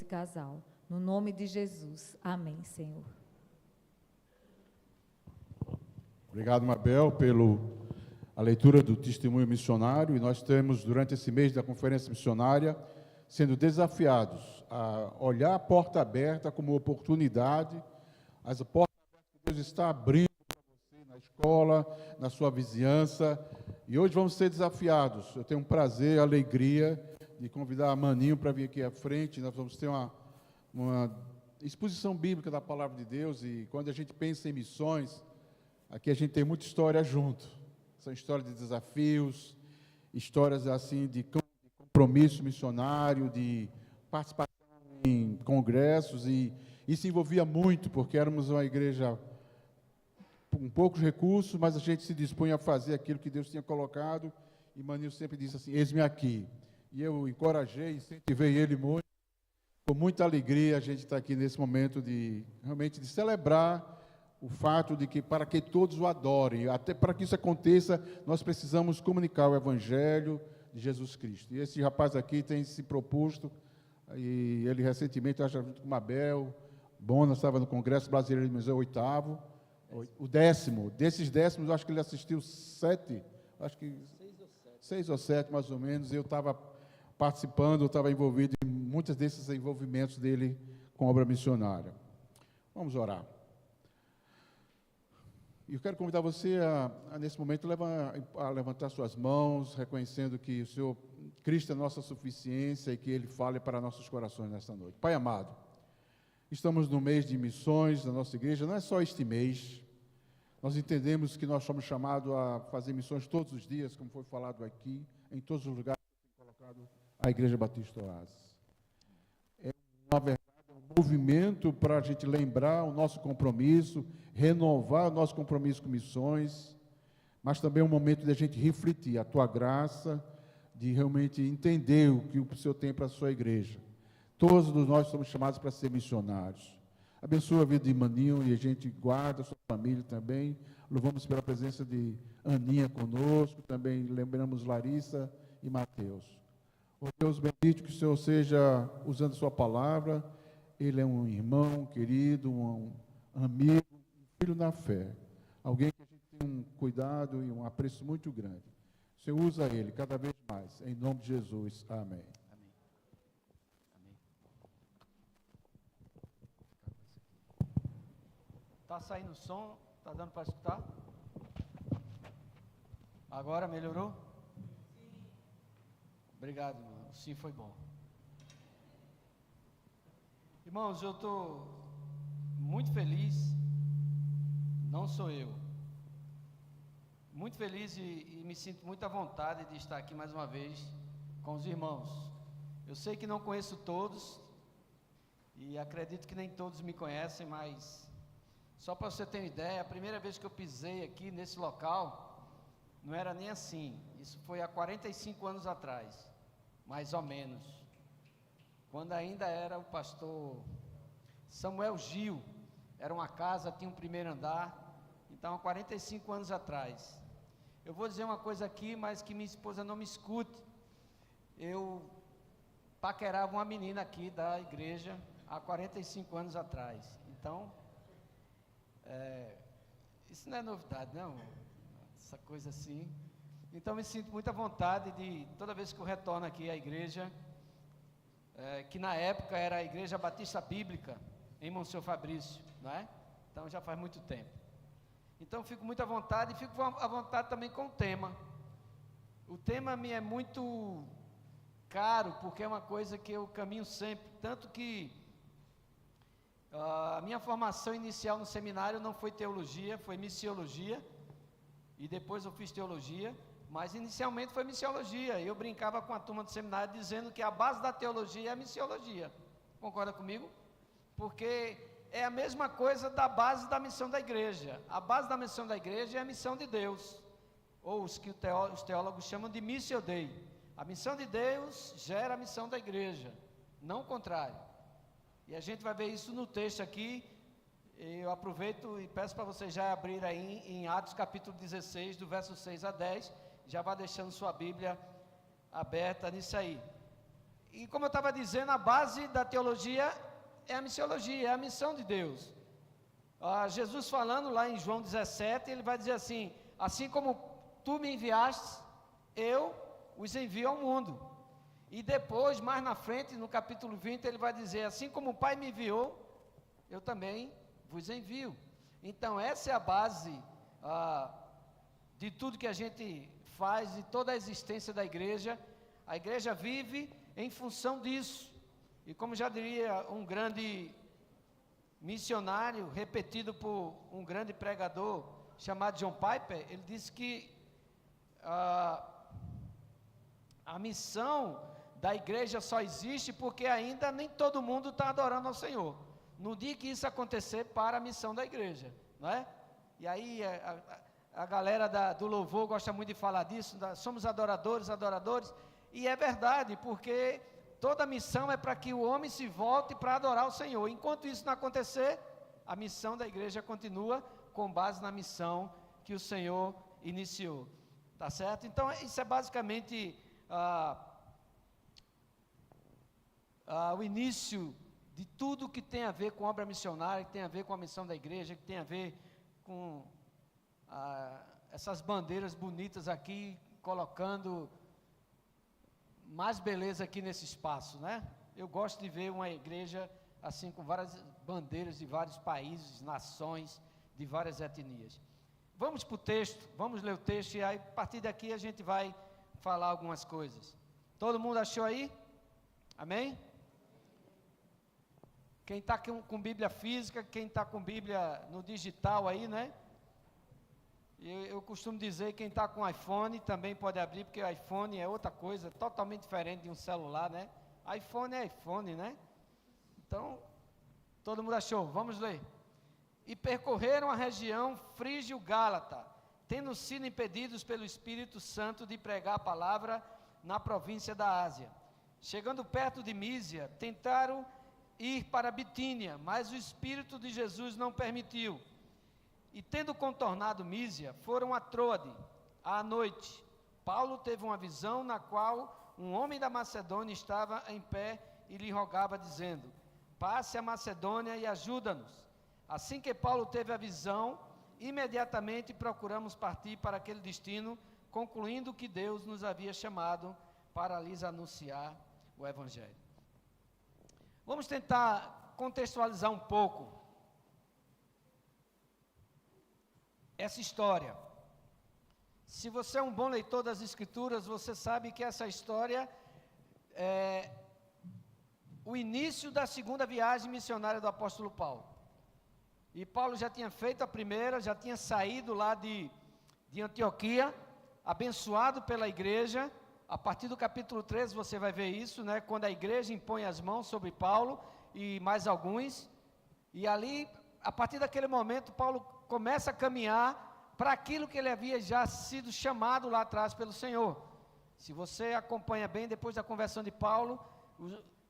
casal. No nome de Jesus. Amém, Senhor. Obrigado, Mabel, pela leitura do testemunho missionário. E nós temos, durante esse mês da conferência missionária, sendo desafiados a olhar a porta aberta como oportunidade, as portas abertas que Deus está abrindo para você na escola, na sua vizinhança. E hoje vamos ser desafiados. Eu tenho um prazer, alegria de convidar a Maninho para vir aqui à frente. Nós vamos ter uma exposição bíblica da Palavra de Deus. E quando a gente pensa em missões, aqui a gente tem muita história junto. São histórias de desafios, histórias assim de compromisso missionário, de participação em congressos, e isso envolvia muito, porque éramos uma igreja com poucos recursos, mas a gente se dispunha a fazer aquilo que Deus tinha colocado, e Maninho sempre disse assim: eis-me aqui. E eu encorajei, incentivei ele muito. Com muita alegria a gente está aqui nesse momento de realmente de celebrar o fato de que, para que todos o adorem, até para que isso aconteça, nós precisamos comunicar o Evangelho de Jesus Cristo. E esse rapaz aqui tem se proposto, e ele recentemente, acho, junto com Mabel, Bona, estava no Congresso Brasileiro de Museu, o 8º, o 10º. Desses 10º, eu acho que ele assistiu 7, acho que 6 ou 7, mais ou menos. Eu estava participando, eu estava envolvido em muitos desses envolvimentos dele com a obra missionária. Vamos orar. E eu quero convidar você nesse momento, a levantar suas mãos, reconhecendo que o Senhor, Cristo é nossa suficiência e que Ele fale para nossos corações nesta noite. Pai amado, estamos no mês de missões da nossa igreja, não é só este mês. Nós entendemos que nós somos chamados a fazer missões todos os dias, como foi falado aqui, em todos os lugares que tem colocado a Igreja Batista Oásis. É uma verdade, um movimento para a gente lembrar o nosso compromisso, renovar o nosso compromisso com missões, mas também é um momento de a gente refletir a Tua graça, de realmente entender o que o Senhor tem para a sua igreja. Todos nós somos chamados para ser missionários. Abençoa a vida de Maninho e a gente guarda a sua família também. Louvamos pela presença de Aninha conosco, também lembramos Larissa e Mateus. Oh Deus bendito, que o Senhor seja usando a sua palavra. Ele é um irmão querido, um amigo, um filho na fé. Alguém que a gente tem um cuidado e um apreço muito grande. O Senhor usa ele cada vez mais. Em nome de Jesus. Amém. Está saindo o som? Está dando para escutar? Agora melhorou? Sim. Obrigado, irmão. Sim, foi bom. Irmãos, eu estou muito feliz, não sou eu, muito feliz e me sinto muito à vontade de estar aqui mais uma vez com os irmãos. Eu sei que não conheço todos e acredito que nem todos me conhecem, mas só para você ter uma ideia, a primeira vez que eu pisei aqui nesse local, não era nem assim, isso foi há 45 anos atrás, mais ou menos, quando ainda era o pastor Samuel Gil, era uma casa, tinha um primeiro andar, então há 45 anos atrás. Eu vou dizer uma coisa aqui, mas que minha esposa não me escute, eu paquerava uma menina aqui da igreja há 45 anos atrás, então... isso não é novidade, não, essa coisa assim. Então me sinto muito à vontade de, toda vez que eu retorno aqui à igreja, que na época era a Igreja Batista Bíblica, em Monsenhor Fabrício, não é? Então já faz muito tempo. Então fico muito à vontade, e fico à vontade também com o tema. O tema me é muito caro, porque é uma coisa que eu caminho sempre, tanto que a minha formação inicial no seminário não foi teologia, foi missiologia, e depois eu fiz teologia, mas inicialmente foi missiologia. Eu brincava com a turma do seminário dizendo que a base da teologia é a missiologia. Concorda comigo? Porque é a mesma coisa da base da missão da igreja. A base da missão da igreja é a missão de Deus, ou os que os teólogos chamam de missio Dei. A missão de Deus gera a missão da igreja, não o contrário. E a gente vai ver isso no texto aqui. Eu aproveito e peço para você já abrir aí em Atos capítulo 16, do verso 6 a 10, já vá deixando sua Bíblia aberta nisso aí. E como eu estava dizendo, a base da teologia é a missiologia, é a missão de Deus. Jesus falando lá em João 17, ele vai dizer assim: assim como tu me enviaste, eu os envio ao mundo. E depois, mais na frente, no capítulo 20, ele vai dizer: assim como o Pai me enviou, eu também vos envio. Então essa é a base de tudo que a gente faz, de toda a existência da igreja. A igreja vive em função disso. E como já diria um grande missionário, repetido por um grande pregador chamado John Piper, ele disse que a missão da igreja só existe porque ainda nem todo mundo está adorando ao Senhor. No dia que isso acontecer, para a missão da igreja, não é? E aí a galera do louvor gosta muito de falar disso, somos adoradores, e é verdade, porque toda missão é para que o homem se volte para adorar o Senhor. Enquanto isso não acontecer, a missão da igreja continua com base na missão que o Senhor iniciou, tá certo? Então isso é basicamente o início de tudo que tem a ver com obra missionária, que tem a ver com a missão da igreja, que tem a ver com essas bandeiras bonitas aqui, colocando mais beleza aqui nesse espaço, né? Eu gosto de ver uma igreja assim, com várias bandeiras de vários países, nações, de várias etnias. Vamos para o texto, vamos ler o texto, e aí, a partir daqui a gente vai falar algumas coisas. Todo mundo achou aí? Amém? Quem está com Bíblia física, quem está com Bíblia no digital aí, né? Eu costumo dizer, quem está com iPhone também pode abrir, porque o iPhone é outra coisa, totalmente diferente de um celular, né? iPhone é iPhone, né? Então, todo mundo achou? Vamos ler. E percorreram a região frígio-gálata, tendo sido impedidos pelo Espírito Santo de pregar a palavra na província da Ásia. Chegando perto de Mísia, tentaram ir para Bitínia, mas o Espírito de Jesus não permitiu. E tendo contornado Mísia, foram a Troade. À noite, Paulo teve uma visão na qual um homem da Macedônia estava em pé e lhe rogava, dizendo: passe a Macedônia e ajuda-nos. Assim que Paulo teve a visão, imediatamente procuramos partir para aquele destino, concluindo que Deus nos havia chamado para lhes anunciar o Evangelho. Vamos tentar contextualizar um pouco essa história. Se você é um bom leitor das Escrituras, você sabe que essa história é o início da segunda viagem missionária do apóstolo Paulo. E Paulo já tinha feito a primeira, já tinha saído lá de Antioquia, abençoado pela igreja. A partir do capítulo 13 você vai ver isso, né? Quando a igreja impõe as mãos sobre Paulo e mais alguns. E ali, a partir daquele momento, Paulo começa a caminhar para aquilo que ele havia já sido chamado lá atrás pelo Senhor. Se você acompanha bem, depois da conversão de Paulo,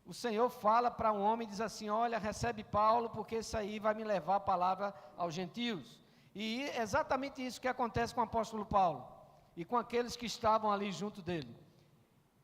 o Senhor fala para um homem e diz assim: olha, recebe Paulo, porque isso aí vai me levar a palavra aos gentios. E é exatamente isso que acontece com o apóstolo Paulo e com aqueles que estavam ali junto dele.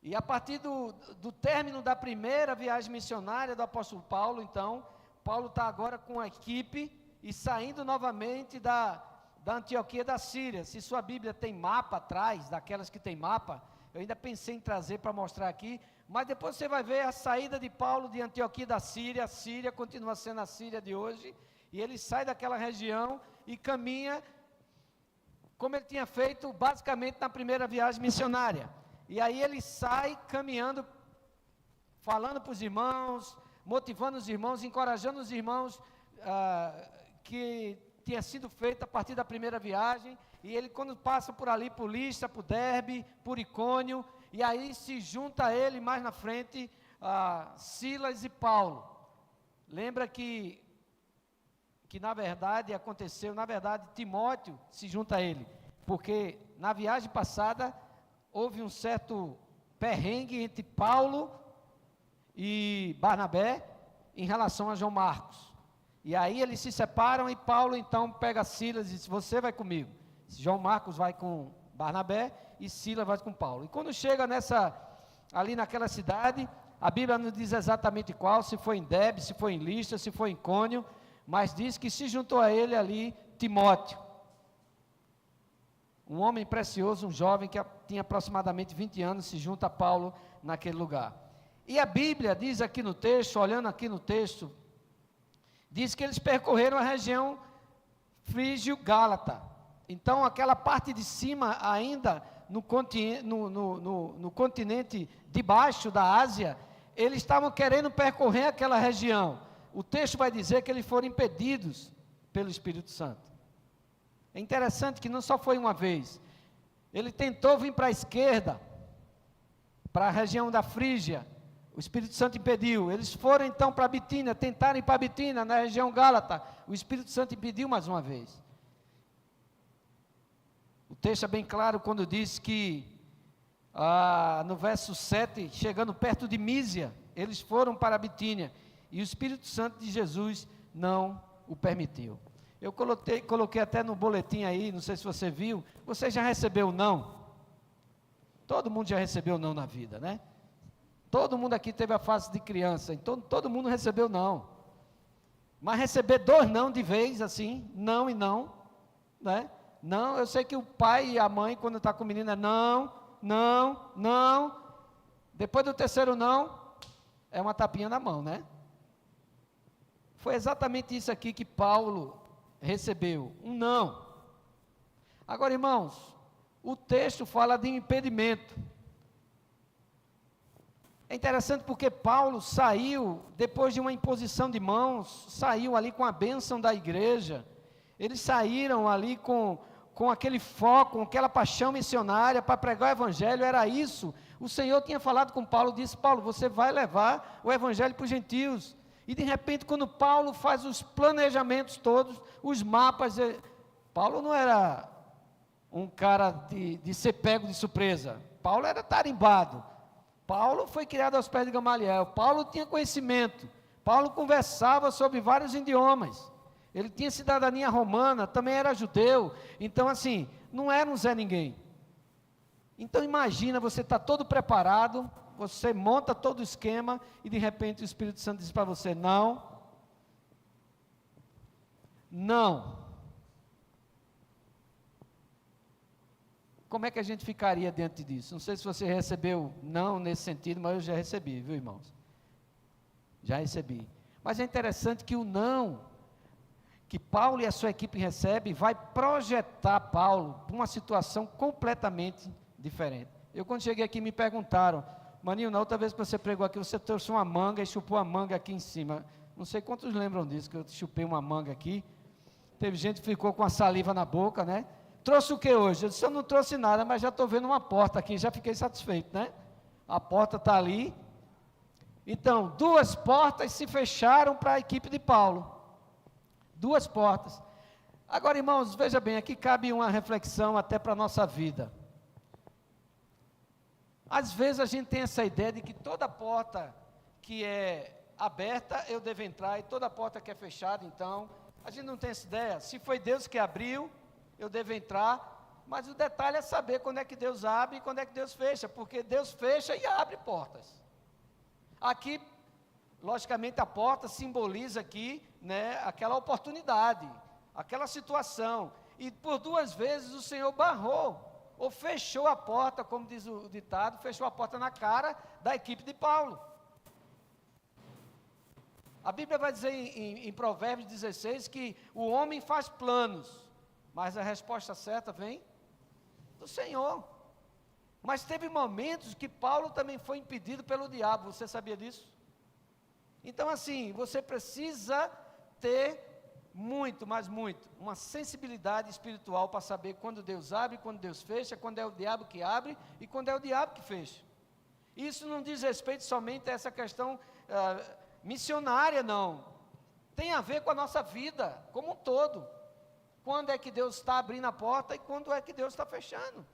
E a partir do término da primeira viagem missionária do apóstolo Paulo, então, Paulo está agora com a equipe e saindo novamente da Antioquia da Síria. Se sua Bíblia tem mapa atrás, daquelas que tem mapa, eu ainda pensei em trazer para mostrar aqui, mas depois você vai ver a saída de Paulo de Antioquia da Síria. A Síria continua sendo a Síria de hoje, e ele sai daquela região e caminha como ele tinha feito basicamente na primeira viagem missionária. E aí ele sai caminhando, falando para os irmãos, motivando os irmãos, encorajando os irmãos que tinha sido feita a partir da primeira viagem. E ele, quando passa por ali, por Listra, por Derbe, por Icônio, e aí se junta a ele mais na frente Silas e Paulo. Lembra que na verdade aconteceu, Timóteo se junta a ele, porque na viagem passada houve um certo perrengue entre Paulo e Barnabé em relação a João Marcos. E aí eles se separam e Paulo então pega Silas e diz: você vai comigo. João Marcos vai com Barnabé e Silas vai com Paulo. E quando chega ali naquela cidade, A Bíblia não diz exatamente qual, se foi em Derbe, se foi em Listra, se foi em Icônio, mas diz que se juntou a ele ali Timóteo, um homem precioso, um jovem que tinha aproximadamente 20 anos, se junta a Paulo naquele lugar. E a Bíblia diz aqui no texto, olhando aqui no texto, diz que eles percorreram a região frígio-gálata. Então, aquela parte de cima ainda, no continente de baixo da Ásia, eles estavam querendo percorrer aquela região. O texto vai dizer que eles foram impedidos pelo Espírito Santo. É interessante que não só foi uma vez. Ele tentou vir para a esquerda, para a região da Frígia. O Espírito Santo impediu. Eles foram então para a Bitínia, tentaram ir para a Bitínia, na região Gálata. O Espírito Santo impediu mais uma vez. O texto é bem claro quando diz que, no verso 7, chegando perto de Mísia, eles foram para a Bitínia, e o Espírito Santo de Jesus não o permitiu. Eu coloquei até no boletim aí, não sei se você viu, você já recebeu não? Todo mundo já recebeu não na vida, né? Todo mundo aqui teve a fase de criança, então todo mundo recebeu não. Mas receber 2 não de vez, assim, não e não, né? Não, eu sei que o pai e a mãe, quando está com o menino, é não, não, não. Depois do terceiro não, é uma tapinha na mão, né? Foi exatamente isso aqui que Paulo recebeu, um não. Agora, irmãos, o texto fala de impedimento. É interessante porque Paulo saiu, depois de uma imposição de mãos, saiu ali com a bênção da igreja. Eles saíram ali com aquele foco, com aquela paixão missionária para pregar o evangelho, era isso. O Senhor tinha falado com Paulo, disse: Paulo, você vai levar o evangelho para os gentios. E de repente, quando Paulo faz os planejamentos todos, os mapas, Paulo não era um cara de ser pego de surpresa. Paulo era tarimbado. Paulo foi criado aos pés de Gamaliel. Paulo tinha conhecimento. Paulo conversava sobre vários idiomas. Ele tinha cidadania romana, também era judeu. Então, assim, não era um Zé Ninguém. Então, imagina, você está todo preparado, você monta todo o esquema, e de repente o Espírito Santo diz para você: não, não. Como é que a gente ficaria diante disso? Não sei se você recebeu não nesse sentido, mas eu já recebi, viu, irmãos? Já recebi. Mas é interessante que o não que Paulo e a sua equipe recebem vai projetar Paulo para uma situação completamente diferente. Eu, quando cheguei aqui, me perguntaram: Maninho, na outra vez que você pregou aqui, você trouxe uma manga e chupou a manga aqui em cima. Não sei quantos lembram disso, que eu chupei uma manga aqui. Teve gente que ficou com a saliva na boca, né? Trouxe o que hoje? Eu disse: eu não trouxe nada, mas já estou vendo uma porta aqui, já fiquei satisfeito, né? A porta está ali. Então, 2 portas se fecharam para a equipe de Paulo. 2 portas. Agora, irmãos, veja bem, aqui cabe uma reflexão até para a nossa vida. Às vezes a gente tem essa ideia de que toda porta que é aberta eu devo entrar, e toda porta que é fechada, então, a gente não tem essa ideia. Se foi Deus que abriu, eu devo entrar, mas o detalhe é saber quando é que Deus abre e quando é que Deus fecha, porque Deus fecha e abre portas. Aqui, logicamente, a porta simboliza aqui, né, aquela oportunidade, aquela situação, e por 2 vezes o Senhor barrou, ou fechou a porta, como diz o ditado, fechou a porta na cara da equipe de Paulo. A Bíblia vai dizer em Provérbios 16 que o homem faz planos, mas a resposta certa vem do Senhor. Mas teve momentos que Paulo também foi impedido pelo diabo, você sabia disso? Então, assim, você precisa ter muito, mas muito, uma sensibilidade espiritual para saber quando Deus abre, quando Deus fecha, quando é o diabo que abre e quando é o diabo que fecha. Isso não diz respeito somente a essa questão missionária, não. Tem a ver com a nossa vida como um todo. Quando é que Deus está abrindo a porta e quando é que Deus está fechando.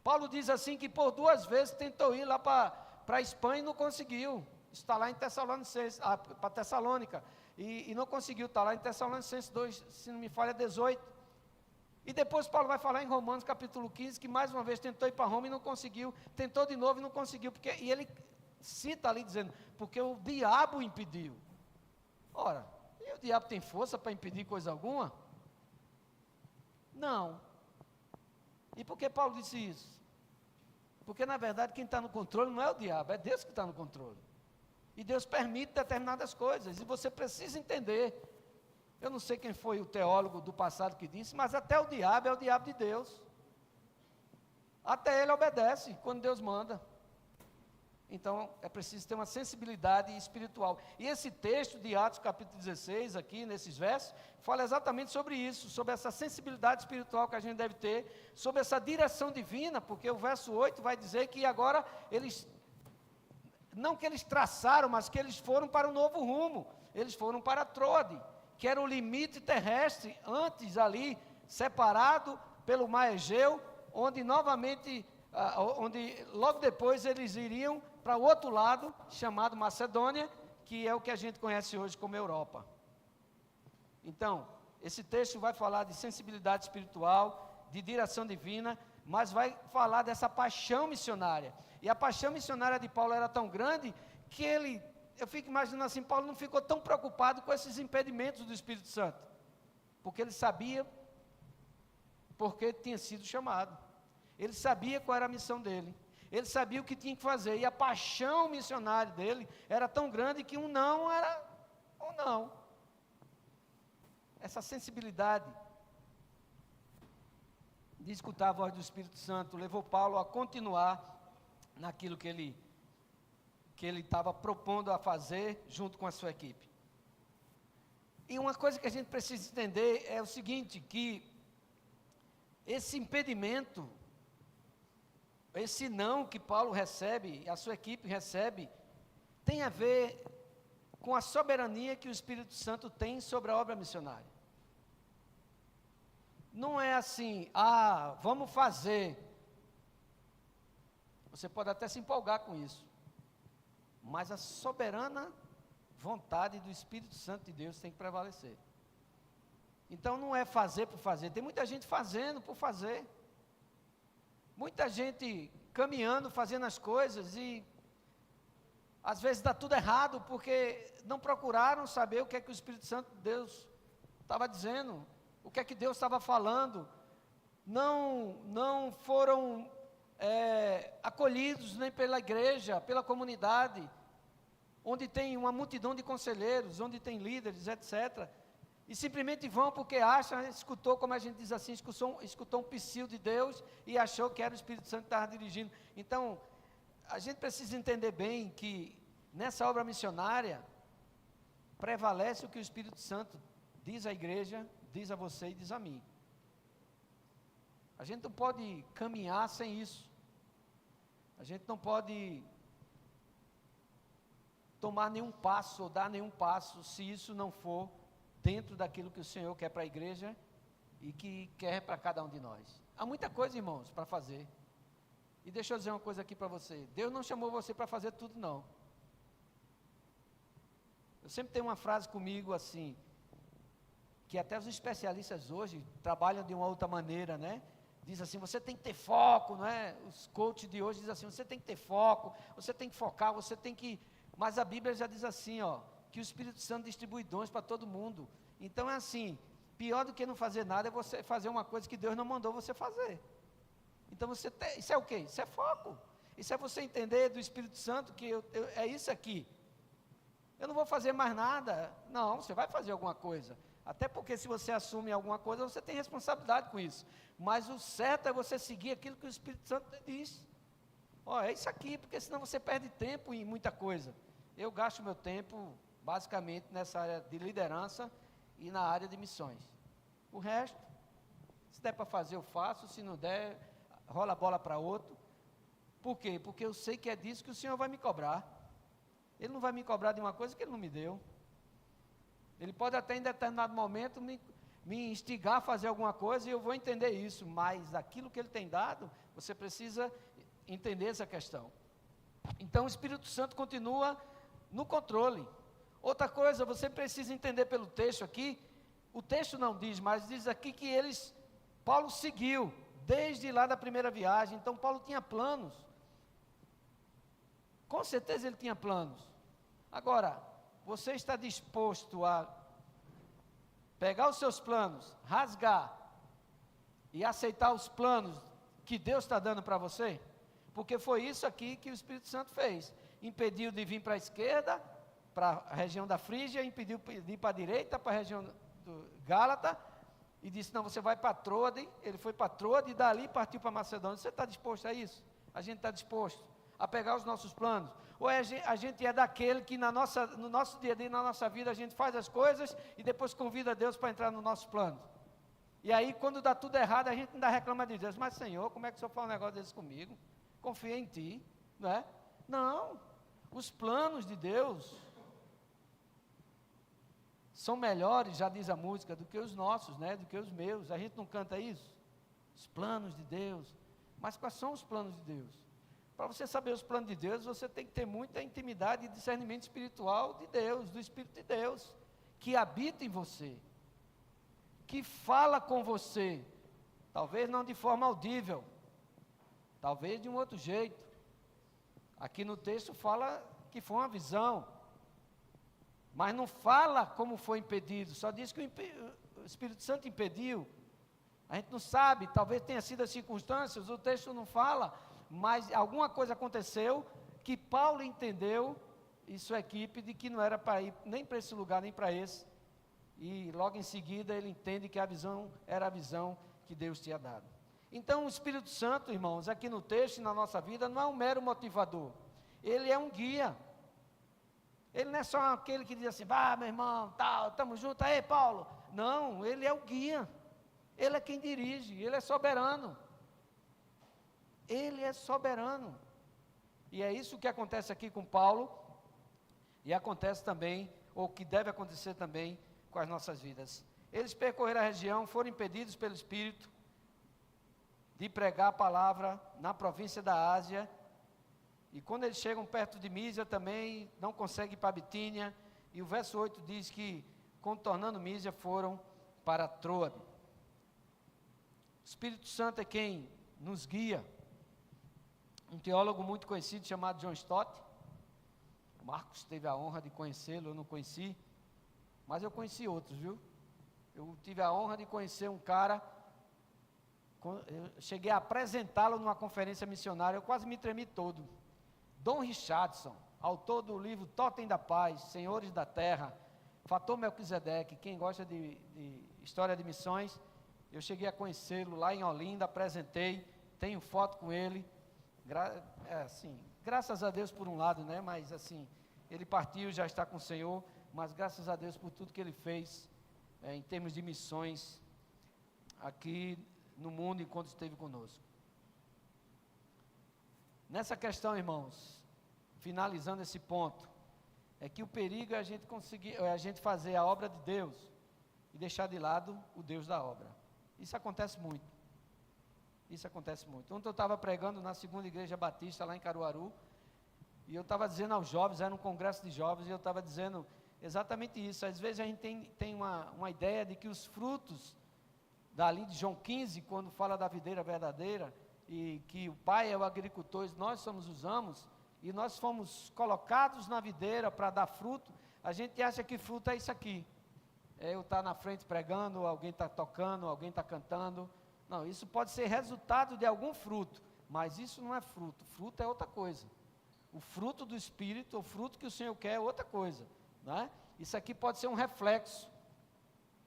Paulo diz assim que por 2 vezes tentou ir lá para a Espanha e não conseguiu. Está lá em para Tessalônica. E não conseguiu, está lá em Tessalonicenses 2, se não me falha, 18. E depois Paulo vai falar em Romanos capítulo 15, que mais uma vez tentou ir para Roma e não conseguiu, tentou de novo e não conseguiu, e ele cita ali dizendo, porque o diabo impediu. Ora, e o diabo tem força para impedir coisa alguma? Não. E por que Paulo disse isso? Porque na verdade quem está no controle não é o diabo, é Deus que está no controle. E Deus permite determinadas coisas, e você precisa entender. Eu não sei quem foi o teólogo do passado que disse, mas até o diabo é o diabo de Deus. Até ele obedece quando Deus manda. Então, é preciso ter uma sensibilidade espiritual. E esse texto de Atos capítulo 16, aqui nesses versos, fala exatamente sobre isso, sobre essa sensibilidade espiritual que a gente deve ter, sobre essa direção divina, porque o verso 8 vai dizer que agora eles, não que eles traçaram, mas que eles foram para um novo rumo, eles foram para Troade, que era o limite terrestre, antes ali, separado pelo mar Egeu, onde novamente, onde logo depois eles iriam para o outro lado, chamado Macedônia, que é o que a gente conhece hoje como Europa. Então, esse texto vai falar de sensibilidade espiritual, de direção divina, mas vai falar dessa paixão missionária. E a paixão missionária de Paulo era tão grande, que eu fico imaginando assim, Paulo não ficou tão preocupado com esses impedimentos do Espírito Santo, porque ele sabia porque tinha sido chamado. Ele sabia qual era a missão dele. Ele sabia o que tinha que fazer. E a paixão missionária dele era tão grande que um não era um não. Essa sensibilidade de escutar a voz do Espírito Santo levou Paulo a continuar naquilo que ele estava propondo a fazer junto com a sua equipe. E uma coisa que a gente precisa entender é o seguinte, que esse impedimento, esse não que Paulo recebe, a sua equipe recebe, tem a ver com a soberania que o Espírito Santo tem sobre a obra missionária. Não é assim, vamos fazer. Você pode até se empolgar com isso, mas a soberana vontade do Espírito Santo de Deus tem que prevalecer. Então não é fazer por fazer, tem muita gente fazendo por fazer. Muita gente caminhando, fazendo as coisas e às vezes dá tudo errado porque não procuraram saber o que é que o Espírito Santo de Deus estava dizendo, o que é que Deus estava falando, não foram acolhidos nem pela igreja, pela comunidade, onde tem uma multidão de conselheiros, onde tem líderes, etc., e simplesmente vão porque acham, escutou, como a gente diz assim, escutou um psil de Deus e achou que era o Espírito Santo que estava dirigindo. Então, a gente precisa entender bem que nessa obra missionária prevalece o que o Espírito Santo diz à igreja, diz a você e diz a mim. A gente não pode caminhar sem isso. A gente não pode tomar nenhum passo ou dar nenhum passo se isso não for dentro daquilo que o Senhor quer para a igreja e que quer para cada um de nós. Há muita coisa, irmãos, para fazer. E deixa eu dizer uma coisa aqui para você. Deus não chamou você para fazer tudo, não. Eu sempre tenho uma frase comigo assim, que até os especialistas hoje trabalham de uma outra maneira, né? Diz assim, você tem que ter foco, não é? Os coaches de hoje dizem assim, você tem que ter foco, você tem que focar, você tem que... Mas a Bíblia já diz assim, que o Espírito Santo distribui dons para todo mundo. Então é assim, pior do que não fazer nada é você fazer uma coisa que Deus não mandou você fazer. Então isso é o quê? Isso é foco. Isso é você entender do Espírito Santo que é isso aqui. Eu não vou fazer mais nada. Não, você vai fazer alguma coisa. Até porque se você assume alguma coisa, você tem responsabilidade com isso. Mas o certo é você seguir aquilo que o Espírito Santo diz. É isso aqui, porque senão você perde tempo em muita coisa. Eu gasto meu tempo basicamente nessa área de liderança e na área de missões. O resto, se der para fazer eu faço, se não der, rola a bola para outro. Por quê? Porque eu sei que é disso que o Senhor vai me cobrar. Ele não vai me cobrar de uma coisa que Ele não me deu. Ele pode até em determinado momento me instigar a fazer alguma coisa e eu vou entender isso, mas aquilo que Ele tem dado, você precisa entender essa questão. Então o Espírito Santo continua no controle. Outra coisa, você precisa entender pelo texto aqui, o texto não diz, mas diz aqui que Paulo seguiu, desde lá da primeira viagem, então Paulo tinha planos. Com certeza ele tinha planos. Agora, você está disposto a pegar os seus planos, rasgar e aceitar os planos que Deus está dando para você? Porque foi isso aqui que o Espírito Santo fez. Impediu de vir para a esquerda, para a região da Frígia, impediu de ir para a direita, para a região do Gálata, e disse, não, você vai para Troade. Ele foi para Troade e dali partiu para Macedônia. Você está disposto a isso? A gente está disposto a pegar os nossos planos? Ou a gente é daquele que no nosso dia a dia, na nossa vida, a gente faz as coisas e depois convida Deus para entrar no nosso plano? E aí, quando dá tudo errado, a gente ainda reclama de Deus. Mas, Senhor, como é que o Senhor fala um negócio desse comigo? Confia em Ti, não é? Não, os planos de Deus são melhores, já diz a música, do que os nossos, né? Do que os meus. A gente não canta isso? Os planos de Deus. Mas quais são os planos de Deus? Para você saber os planos de Deus, você tem que ter muita intimidade e discernimento espiritual de Deus, do Espírito de Deus, que habita em você, que fala com você, talvez não de forma audível, talvez de um outro jeito. Aqui no texto fala que foi uma visão, mas não fala como foi impedido, só diz que o Espírito Santo impediu. A gente não sabe, talvez tenha sido as circunstâncias, o texto não fala, mas alguma coisa aconteceu que Paulo entendeu, e sua equipe, de que não era para ir nem para esse lugar, nem para esse, e logo em seguida ele entende que a visão era a visão que Deus tinha dado. Então o Espírito Santo, irmãos, aqui no texto e na nossa vida, não é um mero motivador, ele é um guia. Ele não é só aquele que diz assim, meu irmão, tal, estamos juntos, aí Paulo. Não, ele é o guia, ele é quem dirige, ele é soberano. Ele é soberano. E é isso que acontece aqui com Paulo, e acontece também, ou que deve acontecer também com as nossas vidas. Eles percorreram a região, foram impedidos pelo Espírito de pregar a palavra na província da Ásia, e quando eles chegam perto de Mísia também, não conseguem ir para Bitínia, e o verso 8 diz que, contornando Mísia, foram para Troade. O Espírito Santo é quem nos guia. Um teólogo muito conhecido chamado John Stott, o Marcos teve a honra de conhecê-lo, eu não conheci, mas eu conheci outros, viu? Eu tive a honra de conhecer um cara, eu cheguei a apresentá-lo numa conferência missionária, eu quase me tremi todo. Dom Richardson, autor do livro Totem da Paz, Senhores da Terra, Fator Melquisedeque. Quem gosta de história de missões, eu cheguei a conhecê-lo lá em Olinda, apresentei, tenho foto com ele. Graças a Deus por um lado, né? Mas assim, ele partiu, já está com o Senhor, mas graças a Deus por tudo que ele fez em termos de missões aqui no mundo enquanto esteve conosco. Nessa questão, irmãos, finalizando esse ponto, é que o perigo é a gente fazer a obra de Deus e deixar de lado o Deus da obra. Isso acontece muito. Isso acontece muito. Ontem eu estava pregando na segunda igreja batista lá em Caruaru, e eu estava dizendo aos jovens, era um congresso de jovens, e eu estava dizendo exatamente isso. Às vezes a gente tem uma ideia de que os frutos dali de João 15, quando fala da videira verdadeira, e que o Pai é o agricultor, nós somos os ramos, e nós fomos colocados na videira para dar fruto. A gente acha que fruto é isso aqui, eu estar na frente pregando, alguém está tocando, alguém está cantando. Não, isso pode ser resultado de algum fruto, mas isso não é fruto. Fruto é outra coisa. O fruto do Espírito, o fruto que o Senhor quer é outra coisa, né? Isso aqui pode ser um reflexo,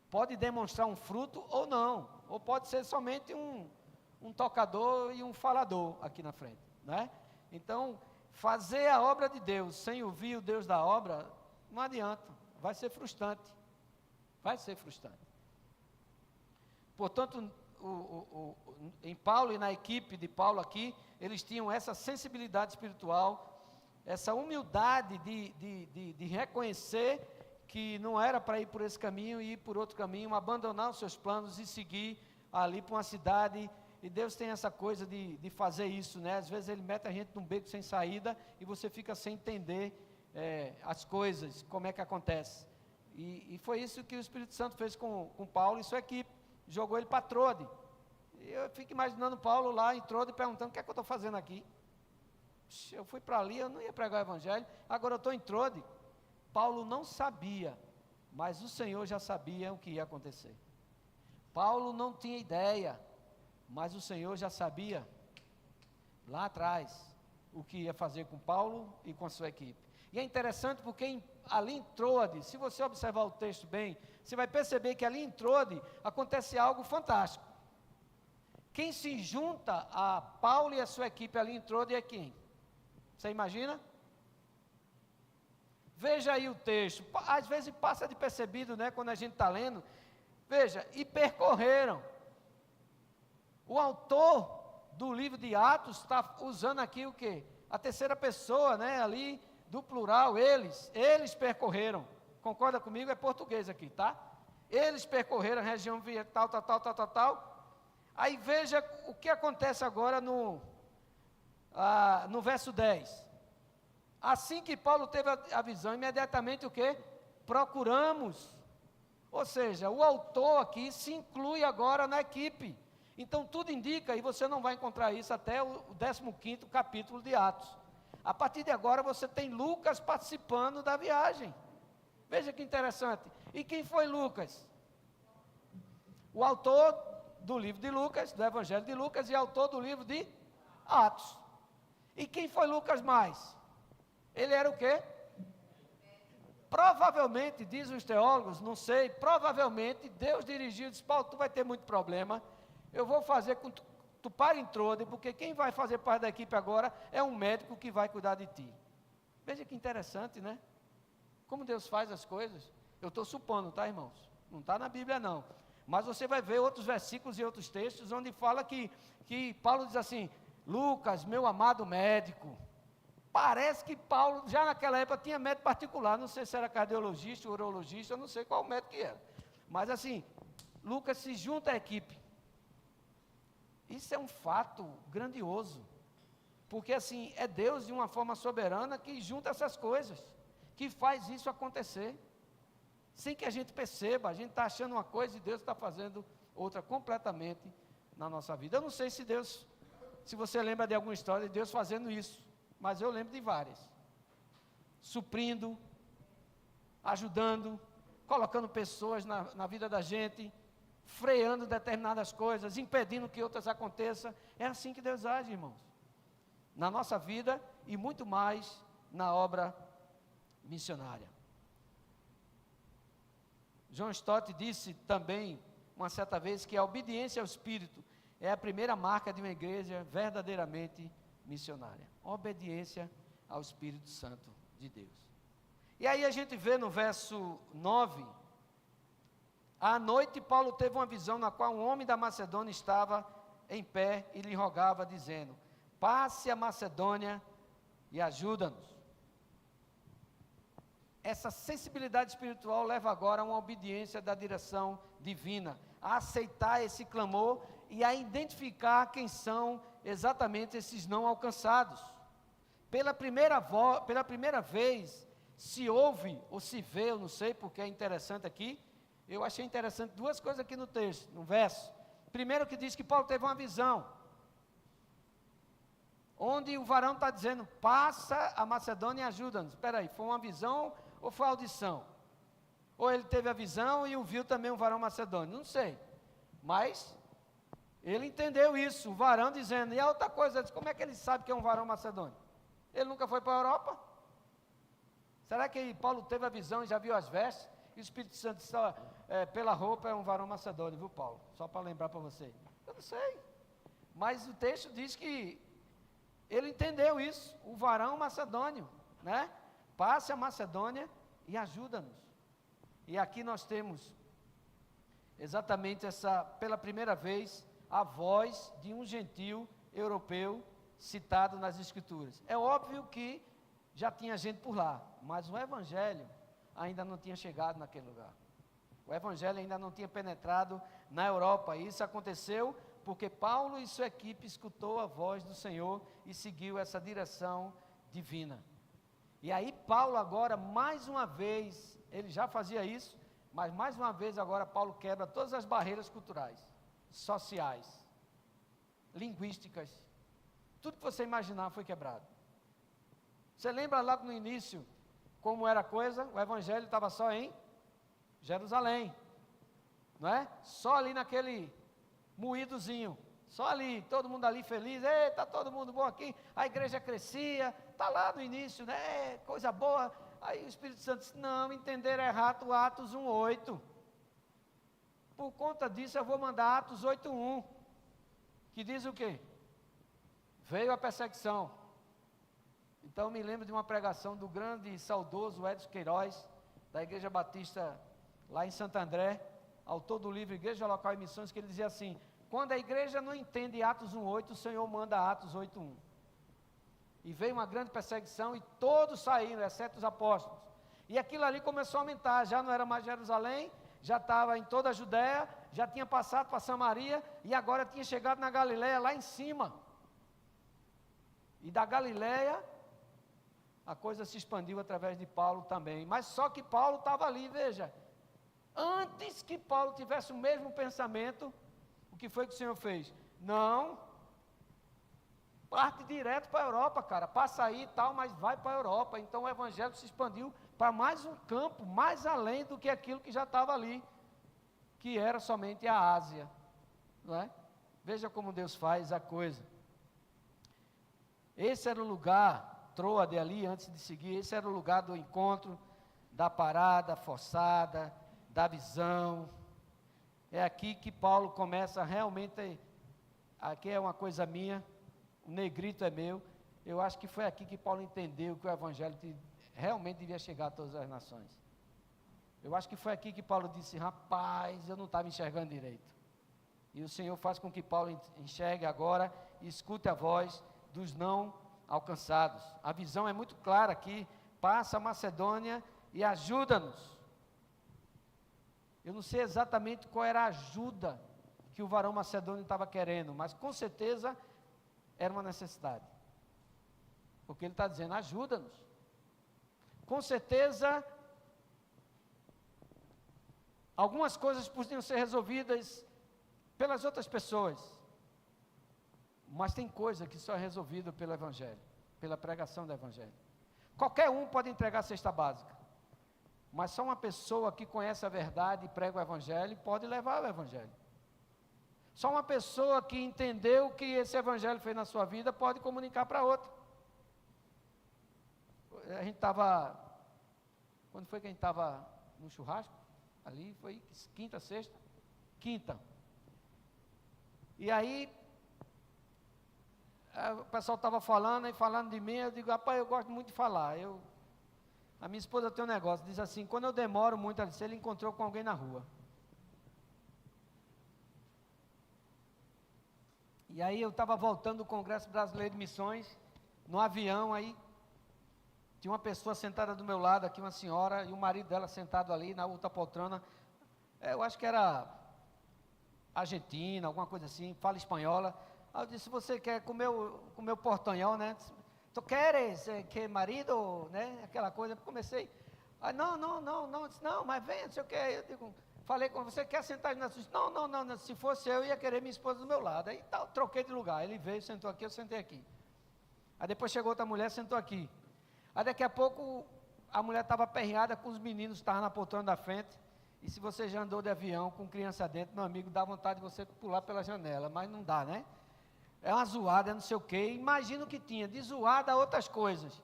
pode demonstrar um fruto ou não, ou pode ser somente um tocador e um falador aqui na frente, né? Então, fazer a obra de Deus sem ouvir o Deus da obra, não adianta, vai ser frustrante, Portanto, em Paulo e na equipe de Paulo aqui, eles tinham essa sensibilidade espiritual, essa humildade de reconhecer que não era para ir por esse caminho e ir por outro caminho, abandonar os seus planos e seguir ali para uma cidade. E Deus tem essa coisa de fazer isso, né? Às vezes Ele mete a gente num beco sem saída e você fica sem entender as coisas, como é que acontece. E foi isso que o Espírito Santo fez com Paulo e sua equipe, jogou ele para Troade. E eu fico imaginando Paulo lá em Troade perguntando, o que é que eu estou fazendo aqui? Eu fui para ali, eu não ia pregar o evangelho, agora eu estou em Trode. Paulo não sabia, mas o Senhor já sabia o que ia acontecer. Paulo não tinha ideia, mas o Senhor já sabia, lá atrás, o que ia fazer com Paulo e com a sua equipe. E é interessante porque ali em Trode, se você observar o texto bem, você vai perceber que ali em Trode acontece algo fantástico. Quem se junta a Paulo e a sua equipe ali em Trode é quem? Você imagina? Veja aí o texto, às vezes passa de percebido, né, quando a gente está lendo. Veja, e percorreram. O autor do livro de Atos está usando aqui o quê? A terceira pessoa, né, ali do plural, eles percorreram. Concorda comigo? É português aqui, tá? Eles percorreram a região tal. Aí veja o que acontece agora no verso 10. Assim que Paulo teve a visão, imediatamente o quê? Procuramos. Ou seja, o autor aqui se inclui agora na equipe. Então tudo indica, e você não vai encontrar isso até o 15º capítulo de Atos. A partir de agora você tem Lucas participando da viagem. Veja que interessante. E quem foi Lucas? O autor do livro de Lucas, do Evangelho de Lucas, e autor do livro de Atos. E quem foi Lucas mais? Ele era o quê? Provavelmente, dizem os teólogos, não sei, provavelmente Deus dirigiu e disse: Paulo, tu vai ter muito problema, eu vou fazer com tu para em Trode, porque quem vai fazer parte da equipe agora é um médico que vai cuidar de ti. Veja que interessante, né? Como Deus faz as coisas. Eu estou supondo, tá, irmãos? Não está na Bíblia, não. Mas você vai ver outros versículos e outros textos onde fala que Paulo diz assim: Lucas, meu amado médico. Parece que Paulo, já naquela época, tinha médico particular. Não sei se era cardiologista, urologista, eu não sei qual médico que era. Mas assim, Lucas se junta à equipe. Isso é um fato grandioso. Porque assim, é Deus de uma forma soberana que junta essas coisas, que faz isso acontecer. Sem que a gente perceba, a gente está achando uma coisa e Deus está fazendo outra completamente na nossa vida. Eu não sei se você lembra de alguma história de Deus fazendo isso, mas eu lembro de várias. Suprindo, ajudando, colocando pessoas na vida da gente, freando determinadas coisas, impedindo que outras aconteçam. É assim que Deus age, irmãos. Na nossa vida e muito mais na obra missionária. John Stott disse também, uma certa vez, que a obediência ao Espírito é a primeira marca de uma igreja verdadeiramente missionária. Obediência ao Espírito Santo de Deus. E aí a gente vê no verso 9, à noite Paulo teve uma visão na qual um homem da Macedônia estava em pé e lhe rogava, dizendo: passe a Macedônia e ajuda-nos. Essa sensibilidade espiritual leva agora a uma obediência da direção divina, a aceitar esse clamor e a identificar quem são exatamente esses não alcançados. Pela primeira vez, se ouve ou se vê, eu não sei porque é interessante aqui, eu achei interessante duas coisas aqui no texto, no verso. Primeiro que diz que Paulo teve uma visão, onde o varão está dizendo: passa a Macedônia e ajuda-nos. Espera aí, foi uma visão ou foi audição? Ou ele teve a visão e ouviu também um varão macedônio? Não sei, mas ele entendeu isso, o varão dizendo. E a outra coisa, como é que ele sabe que é um varão macedônio? Ele nunca foi para a Europa? Será que Paulo teve a visão e já viu as vestes? E o Espírito Santo disse: pela roupa é um varão macedônio, viu, Paulo? Só para lembrar para você. Eu não sei, mas o texto diz que ele entendeu isso, o varão macedônio, né? Passe a Macedônia e ajuda-nos. E aqui nós temos exatamente pela primeira vez, a voz de um gentil europeu citado nas Escrituras. É óbvio que já tinha gente por lá, mas o Evangelho ainda não tinha chegado naquele lugar. O Evangelho ainda não tinha penetrado na Europa. E isso aconteceu porque Paulo e sua equipe escutou a voz do Senhor e seguiu essa direção divina. E aí Paulo agora, mais uma vez, ele já fazia isso, mas mais uma vez agora Paulo quebra todas as barreiras culturais, sociais, linguísticas, tudo que você imaginar foi quebrado. Você lembra lá no início como era a coisa? O evangelho estava só em Jerusalém, não é? Só ali naquele moídozinho, só ali, todo mundo ali feliz, está todo mundo bom aqui, a igreja crescia, está lá no início, né? Coisa boa. Aí o Espírito Santo disse, não, entenderam errado Atos 1:8. Por conta disso eu vou mandar Atos 8:1, que diz o quê? Veio a perseguição. Então eu me lembro de uma pregação do grande e saudoso Edson Queiroz, da Igreja Batista lá em Santo André, autor do livro Igreja Local e Missões, que ele dizia assim, quando a igreja não entende Atos 1:8, o Senhor manda Atos 8:1. E veio uma grande perseguição e todos saíram, exceto os apóstolos. E aquilo ali começou a aumentar, já não era mais Jerusalém, já estava em toda a Judéia, já tinha passado para Samaria e agora tinha chegado na Galileia, lá em cima. E da Galileia, a coisa se expandiu através de Paulo também. Mas só que Paulo estava ali, veja. Antes que Paulo tivesse o mesmo pensamento, o que foi que o Senhor fez? Não, parte direto para a Europa, cara, passa aí e tal, mas vai para a Europa. Então o evangelho se expandiu para mais um campo, mais além do que aquilo que já estava ali, que era somente a Ásia, não é? Veja como Deus faz a coisa. Esse era o lugar, Troade ali, antes de seguir, esse era o lugar do encontro, da parada forçada, da visão. É aqui que Paulo começa realmente, aqui é uma coisa minha, o negrito é meu, eu acho que foi aqui que Paulo entendeu que o evangelho realmente devia chegar a todas as nações. Eu acho que foi aqui que Paulo disse, rapaz, eu não estava enxergando direito. E o Senhor faz com que Paulo enxergue agora e escute a voz dos não alcançados. A visão é muito clara aqui, passa a Macedônia e ajuda-nos. Eu não sei exatamente qual era a ajuda que o varão macedônio estava querendo, mas com certeza era uma necessidade. Porque ele está dizendo, ajuda-nos. Com certeza, algumas coisas podiam ser resolvidas pelas outras pessoas. Mas tem coisa que só é resolvida pelo Evangelho, pela pregação do Evangelho. Qualquer um pode entregar a cesta básica, mas só uma pessoa que conhece a verdade e prega o Evangelho pode levar o Evangelho. Só uma pessoa que entendeu o que esse Evangelho fez na sua vida pode comunicar para outra. A gente estava, quando foi que a gente estava no churrasco? Ali foi quinta, sexta? Quinta. E aí, o pessoal estava falando de mim, eu digo, rapaz, eu gosto muito de falar. A minha esposa tem um negócio, diz assim, quando eu demoro muito, ela disse, ele encontrou com alguém na rua. E aí eu estava voltando do Congresso Brasileiro de Missões, no avião, aí tinha uma pessoa sentada do meu lado aqui, uma senhora, e o marido dela sentado ali na outra poltrona, eu acho que era argentina, alguma coisa assim, fala espanhola. Aí eu disse, você quer comer o portanhol, né? Tu queres que marido, né? Aquela coisa, comecei. Aí, não, disse, não, mas vem, não sei o que. Eu digo, falei com você, quer sentar na sua? Não, se fosse eu ia querer minha esposa do meu lado. Aí tá, troquei de lugar, ele veio, sentou aqui, eu sentei aqui. Aí depois chegou outra mulher, sentou aqui. Aí daqui a pouco, a mulher estava aperreada com os meninos, estavam na poltrona da frente. E se você já andou de avião com criança dentro, meu amigo, dá vontade de você pular pela janela, mas não dá, né? É uma zoada, não sei o quê, imagina o que tinha, de zoada a outras coisas.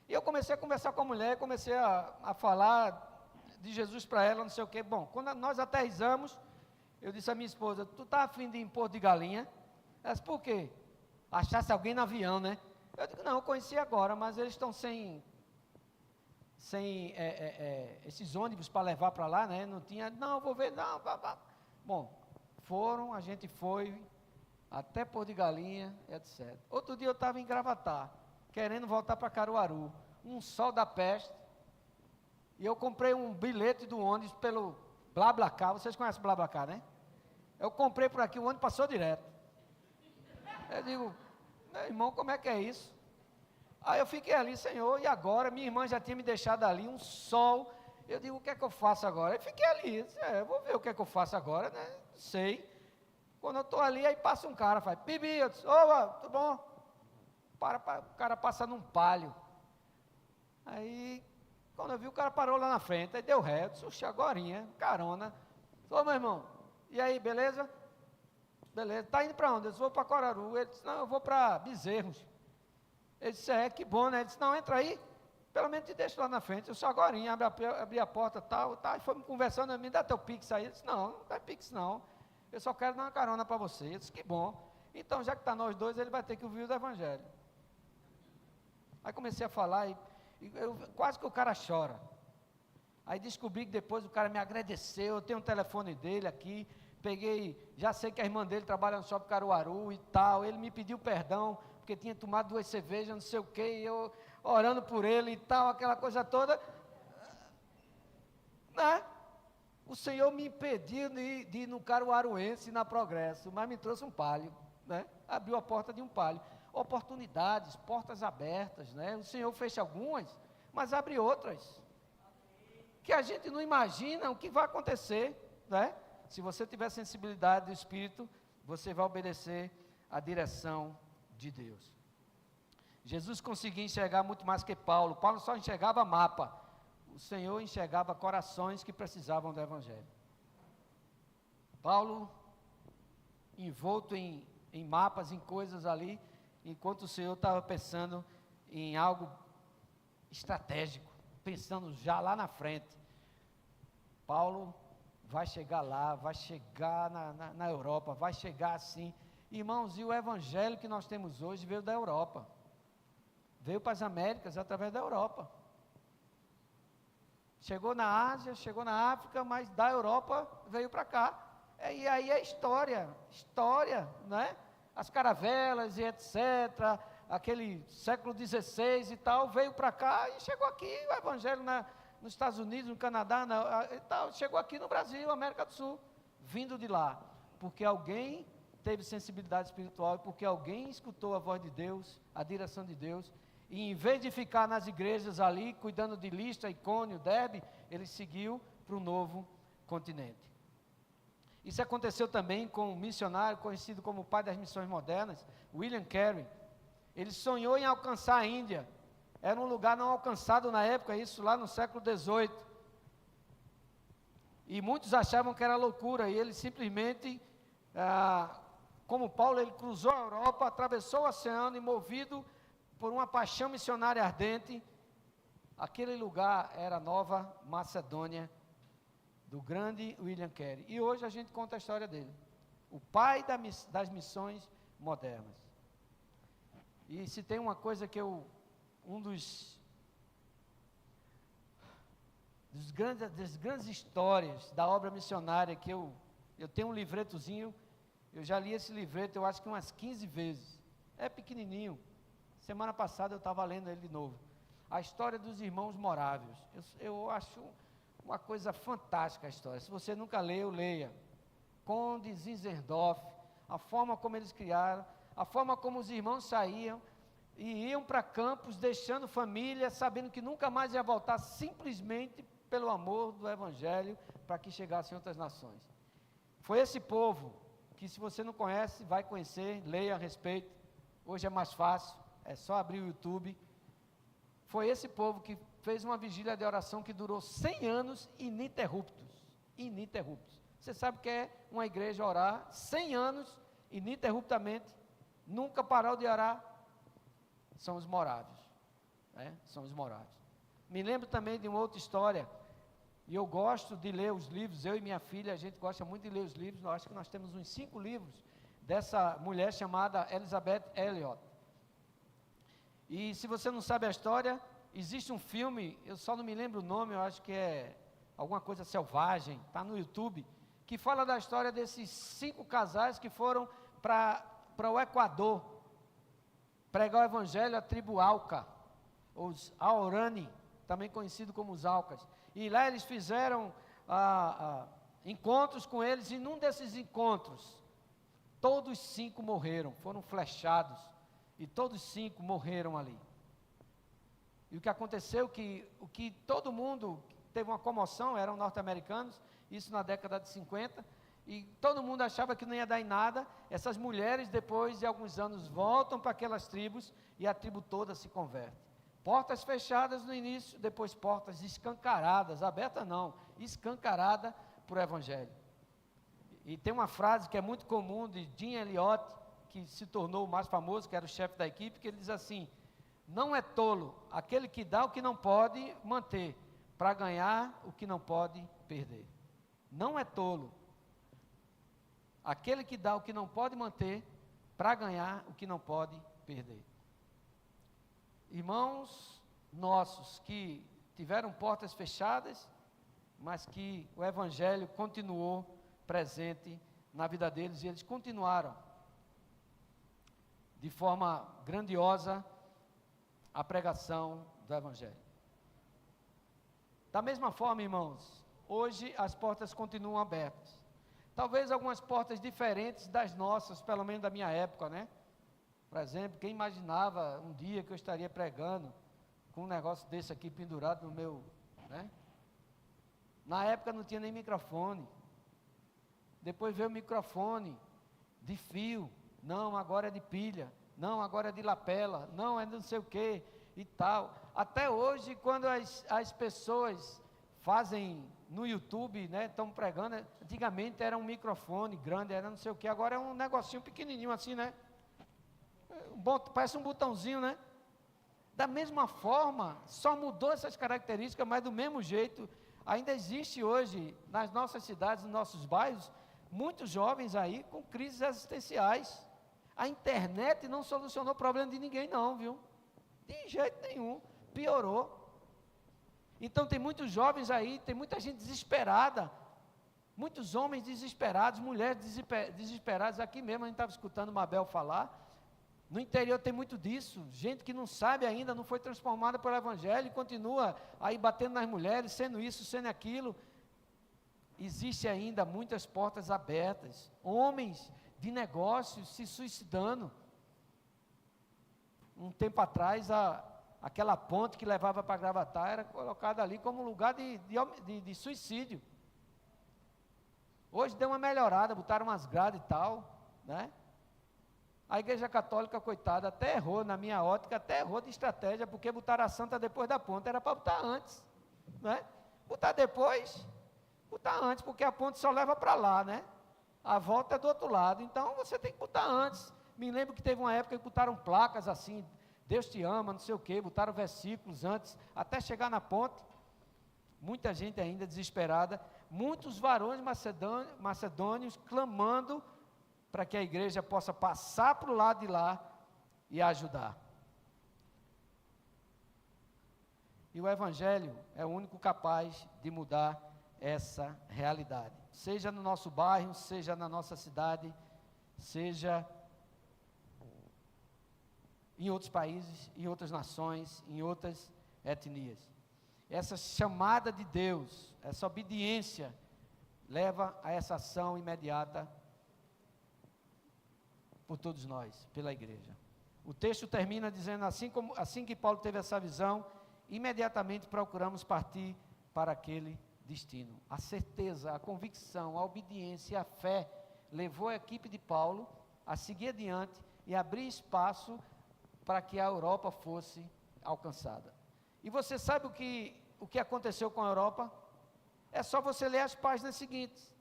E eu comecei a conversar com a mulher, comecei a falar de Jesus para ela, não sei o quê. Bom, quando nós aterrissamos, eu disse à minha esposa, tu tá afim de ir em Porto de Galinha? Ela disse, por quê? Achasse alguém no avião, né? Eu digo, não, eu conheci agora, mas eles estão sem esses ônibus para levar para lá, né? Não tinha, não, vou ver, não, vá. Bom, a gente foi até Porto de Galinha, etc. Outro dia eu estava em Gravatar, querendo voltar para Caruaru, um sol da peste, e eu comprei um bilhete do ônibus pelo BlaBlaCar, vocês conhecem o BlaBlaCar, né? Eu comprei por aqui, o ônibus passou direto. Eu digo, meu irmão, como é que é isso? Aí eu fiquei ali, Senhor, e agora? Minha irmã já tinha me deixado ali, um sol. Eu digo, o que é que eu faço agora? Eu fiquei ali, disse, eu vou ver o que é que eu faço agora, né? Não sei. Quando eu estou ali, aí passa um cara, faz, Bibi, eu disse, opa, tudo bom? O cara passa num Palio. Aí, quando eu vi, o cara parou lá na frente, aí deu ré, eu disse, oxe, agorinha, carona. Ô, meu irmão, e aí, beleza? Beleza, tá indo para onde? Eu disse, vou para Coraru. Ele disse, não, eu vou para Bezerros. Ele disse, que bom, né? Ele disse, não, entra aí, pelo menos te deixo lá na frente. Eu sou agorinha, abri a porta, tal, e fomos conversando, me dá teu pix aí. Ele disse, não é pix não, eu só quero dar uma carona para você. Eu disse, que bom. Então, já que está nós dois, ele vai ter que ouvir o Evangelho. Aí comecei a falar, quase que o cara chora. Aí descobri que depois o cara me agradeceu, eu tenho o telefone dele aqui, peguei, já sei que a irmã dele trabalha no Shopping Caruaru e tal, ele me pediu perdão, porque tinha tomado 2 cervejas, não sei o quê, e eu orando por ele e tal, aquela coisa toda, né? O Senhor me impediu de ir no Caruaruense, na Progresso, mas me trouxe um Palio, né? Abriu a porta de um Palio. Oportunidades, portas abertas, né? O Senhor fecha algumas, mas abre outras, que a gente não imagina o que vai acontecer, né? Se você tiver sensibilidade do Espírito, você vai obedecer à direção de Deus. Jesus conseguia enxergar muito mais que Paulo. Paulo só enxergava mapa. O Senhor enxergava corações que precisavam do Evangelho. Paulo, envolto em mapas, em coisas ali, enquanto o Senhor estava pensando em algo estratégico, pensando já lá na frente. Paulo vai chegar lá, vai chegar na Europa, vai chegar assim. Irmãos, e o Evangelho que nós temos hoje veio da Europa. Veio para as Américas através da Europa. Chegou na Ásia, chegou na África, mas da Europa veio para cá. E aí é história, né? As caravelas e etc., aquele século XVI e tal, veio para cá e chegou aqui, o Evangelho nos Estados Unidos, no Canadá, e tal, chegou aqui no Brasil, América do Sul, vindo de lá, porque alguém teve sensibilidade espiritual e porque alguém escutou a voz de Deus, a direção de Deus, e em vez de ficar nas igrejas ali, cuidando de Listra, Icônio, Derbe, ele seguiu para o novo continente. Isso aconteceu também com um missionário conhecido como o pai das missões modernas, William Carey. Ele sonhou em alcançar a Índia. Era um lugar não alcançado na época, isso lá no século XVIII. E muitos achavam que era loucura, e ele simplesmente, como Paulo, ele cruzou a Europa, atravessou o oceano e movido por uma paixão missionária ardente, aquele lugar era Nova Macedônia, do grande William Carey. E hoje a gente conta a história dele, o pai das missões modernas. E se tem uma coisa que das grandes histórias da obra missionária, que eu tenho um livretozinho, eu já li esse livreto, eu acho que umas 15 vezes, é pequenininho, semana passada eu estava lendo ele de novo, a história dos irmãos morávios. Eu acho uma coisa fantástica a história. Se você nunca leu, leia. Conde Zinzendorf, a forma como eles criaram, a forma como os irmãos saíam e iam para campos, deixando família, sabendo que nunca mais ia voltar, simplesmente pelo amor do Evangelho, para que chegassem outras nações. Foi esse povo que, se você não conhece, vai conhecer, leia a respeito. Hoje é mais fácil, é só abrir o YouTube. Foi esse povo que fez uma vigília de oração que durou 100 anos ininterruptos. Você sabe o que é uma igreja orar 100 anos ininterruptamente, nunca parou de orar? São os morávios, né? São os morávios. Me lembro também de uma outra história, e eu gosto de ler os livros, eu e minha filha, a gente gosta muito de ler os livros, eu acho que nós temos uns 5 livros, dessa mulher chamada Elizabeth Elliot. E se você não sabe a história, existe um filme, eu só não me lembro o nome, eu acho que é alguma coisa selvagem, está no YouTube, que fala da história desses 5 casais que foram para o Equador, pregar o Evangelho à tribo Auca, os Aorani, também conhecido como os Aucas. E lá eles fizeram encontros com eles, e num desses encontros, todos 5 morreram, foram flechados, e todos 5 morreram ali. E o que aconteceu, o que todo mundo teve uma comoção, eram norte-americanos, isso na década de 50, e todo mundo achava que não ia dar em nada. Essas mulheres, depois de alguns anos, voltam para aquelas tribos, e a tribo toda se converte. Portas fechadas no início, depois portas escancaradas, abertas não, escancarada para o Evangelho. E tem uma frase que é muito comum de Jim Elliot, que se tornou o mais famoso, que era o chefe da equipe, que ele diz assim: não é tolo aquele que dá o que não pode manter, para ganhar o que não pode perder. Não é tolo aquele que dá o que não pode manter, para ganhar o que não pode perder. Irmãos nossos que tiveram portas fechadas, mas que o Evangelho continuou presente na vida deles, e eles continuaram de forma grandiosa a pregação do Evangelho. Da mesma forma, irmãos, hoje as portas continuam abertas. Talvez algumas portas diferentes das nossas, pelo menos da minha época, né? Por exemplo, quem imaginava um dia que eu estaria pregando com um negócio desse aqui pendurado no meu, né? Na época não tinha nem microfone. Depois veio o microfone de fio. Não, agora é de pilha. Não, agora é de lapela. Não, é não sei o que e tal. Até hoje, quando as pessoas fazem no YouTube, né, estão pregando, antigamente era um microfone grande, era não sei o que, agora é um negocinho pequenininho assim, né? Parece um botãozinho, né? Da mesma forma, só mudou essas características, mas do mesmo jeito, ainda existe hoje, nas nossas cidades, nos nossos bairros, muitos jovens aí com crises existenciais. A internet não solucionou o problema de ninguém não, viu? De jeito nenhum, piorou. Então tem muitos jovens aí, tem muita gente desesperada, muitos homens desesperados, mulheres desesperadas. Aqui mesmo a gente estava escutando Mabel falar, no interior tem muito disso, gente que não sabe ainda, não foi transformada pelo Evangelho e continua aí batendo nas mulheres, sendo isso, sendo aquilo. Existe ainda muitas portas abertas, homens de negócios se suicidando. Um tempo atrás, aquela ponte que levava para Gravatá era colocada ali como lugar de suicídio. Hoje deu uma melhorada, botaram umas grades e tal, né? A Igreja Católica, coitada, até errou, na minha ótica, até errou de estratégia, porque botaram a santa depois da ponte, era para botar antes, né? Botar depois, botar antes, porque a ponte só leva para lá, né? A volta é do outro lado, então você tem que botar antes. Me lembro que teve uma época que botaram placas assim, Deus te ama, não sei o quê, botaram versículos antes, até chegar na ponte. Muita gente ainda desesperada, muitos varões macedônios clamando para que a igreja possa passar para o lado de lá e ajudar. E o Evangelho é o único capaz de mudar essa realidade. Seja no nosso bairro, seja na nossa cidade, seja em outros países, em outras nações, em outras etnias. Essa chamada de Deus, essa obediência, leva a essa ação imediata por todos nós, pela igreja. O texto termina dizendo, assim que Paulo teve essa visão, imediatamente procuramos partir para aquele destino. A certeza, a convicção, a obediência, a fé, levou a equipe de Paulo a seguir adiante e abrir espaço para que a Europa fosse alcançada. E você sabe o que aconteceu com a Europa? É só você ler as páginas seguintes.